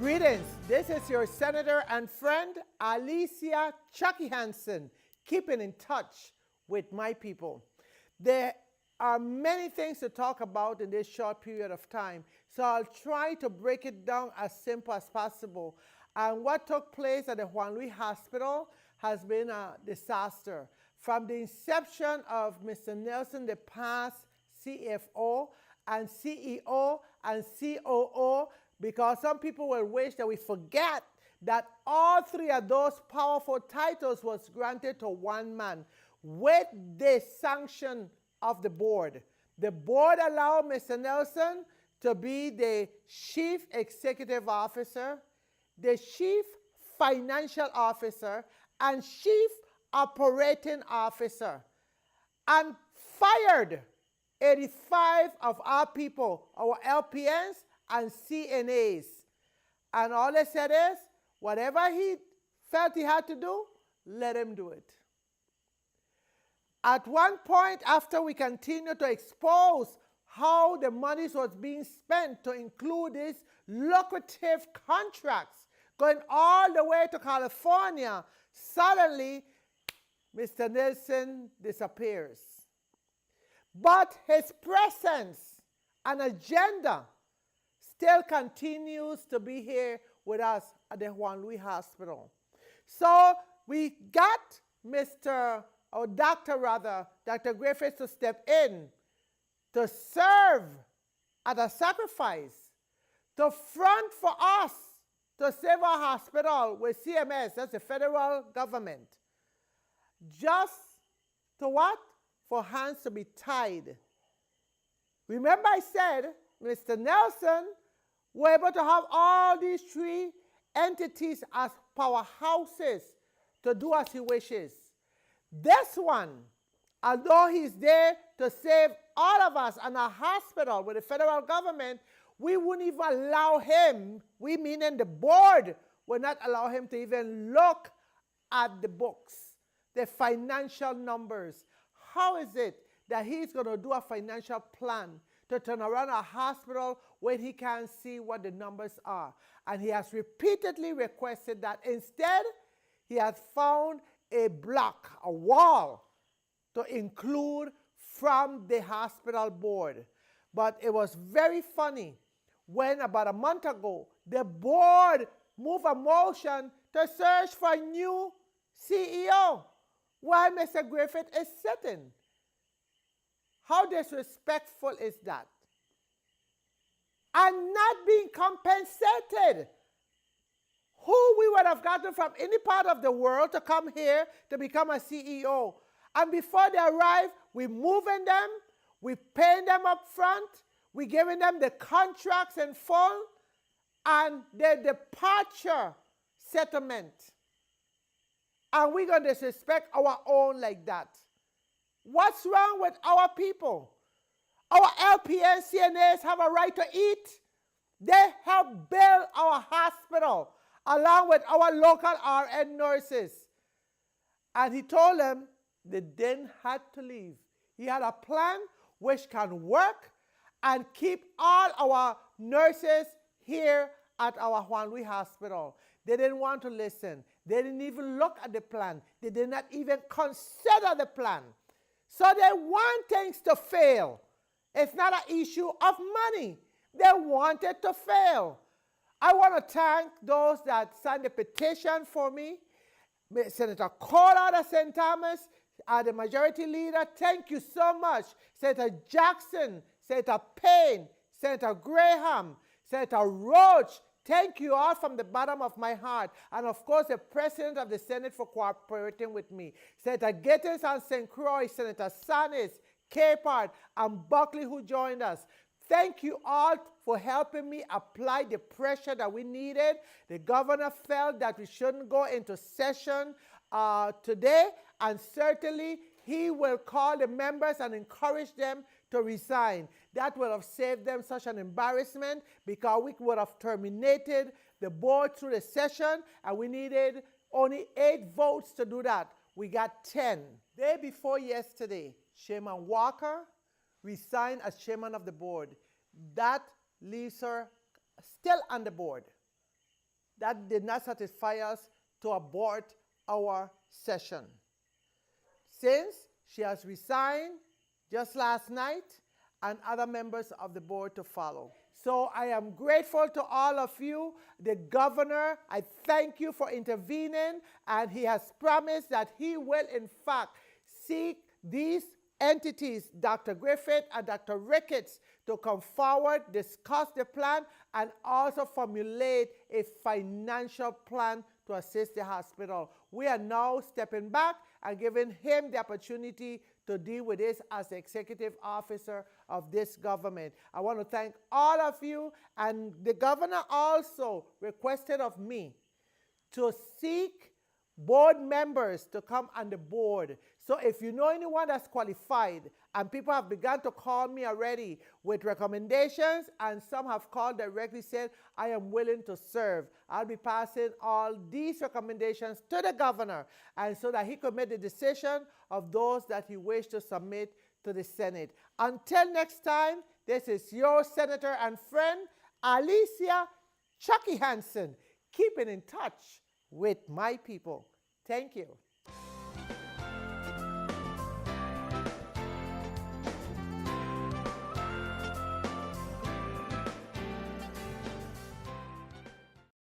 Greetings. This is your senator and friend, Alicia Chucky Hansen, keeping in touch with my people. There are many things to talk about in this short period of time, so I'll try to break it down as simple as possible. And what took place at the Juan Luis Hospital has been a disaster. From the inception of Mr. Nelson, the past CFO and CEO and COO, because some people will wish that we forget that all three of those powerful titles was granted to one man with the sanction of the board. The board allowed Mr. Nelson to be the chief executive officer, the chief financial officer, and chief operating officer, and fired 85 of our people, our LPNs and CNAs. And all they said is, whatever he felt he had to do, let him do it. At one point, after we continued to expose how the money was being spent to include these lucrative contracts going all the way to California, suddenly Mr. Nelson disappears. But his presence and agenda still continues to be here with us at the Juan Luis Hospital. So we got Dr. Griffiths to step in to serve at a sacrifice, to front for us, to save our hospital with CMS, that's the federal government. Just to what? For hands to be tied. Remember I said, Mr. Nelson were able to have all these three entities as powerhouses to do as he wishes. This one, although he's there to save all of us and our hospital with the federal government, we wouldn't even allow him, we meaning the board, would not allow him to even look at the books, the financial numbers. How is it that he's going to do a financial plan to turn around a hospital when he can't see what the numbers are? And he has repeatedly requested that. Instead, he has found a block, a wall, to include from the hospital board. But it was very funny when about a month ago, the board moved a motion to search for a new CEO while Mr. Griffith is sitting. How disrespectful is that? And not being compensated. Who we would have gotten from any part of the world to come here to become a CEO. And before they arrive, we're moving them, we're paying them up front, we're giving them the contracts in full, and their departure settlement. And we're going to disrespect our own like that. What's wrong with our people? Our LPN CNAs have a right to eat. They help build our hospital along with our local RN nurses. And he told them they didn't have to leave. He had a plan which can work and keep all our nurses here at our Juan Luis Hospital. They didn't want to listen. They didn't even look at the plan. They did not even consider the plan. So they want things to fail. It's not an issue of money. They want it to fail. I want to thank those that signed the petition for me. Senator Collard of St. Thomas, the majority leader, thank you so much. Senator Jackson, Senator Payne, Senator Graham, Senator Roach, thank you all from the bottom of my heart. And of course, the President of the Senate for cooperating with me. Senator Gittins and St. Croix, Senator Sanis, Capard, and Buckley who joined us. Thank you all for helping me apply the pressure that we needed. The governor felt that we shouldn't go into session today, and certainly he will call the members and encourage them to resign. That would have saved them such an embarrassment because we would have terminated the board through the session, and we needed only 8 votes to do that. We got 10. Day before yesterday, Chairman Walker resigned as chairman of the board. That leaves her still on the board. that did not satisfy us to abort our session. Since she has resigned just last night, and other members of the board to follow. So I am grateful to all of you. The governor, I thank you for intervening, and he has promised that he will, in fact, seek these entities, Dr. Griffith and Dr. Ricketts, to come forward, discuss the plan, and also formulate a financial plan to assist the hospital. We are now stepping back and giving him the opportunity to deal with this as the executive officer of this government. I want to thank all of you, and the governor also requested of me to seek board members to come on the board. So if you know anyone that's qualified, and people have begun to call me already with recommendations, and some have called directly said, I am willing to serve. I'll be passing all these recommendations to the governor, and so that he could make the decision of those that he wished to submit to the Senate. Until next time, this is your senator and friend, Alicia Chucky Hansen, keeping in touch with my people. Thank you.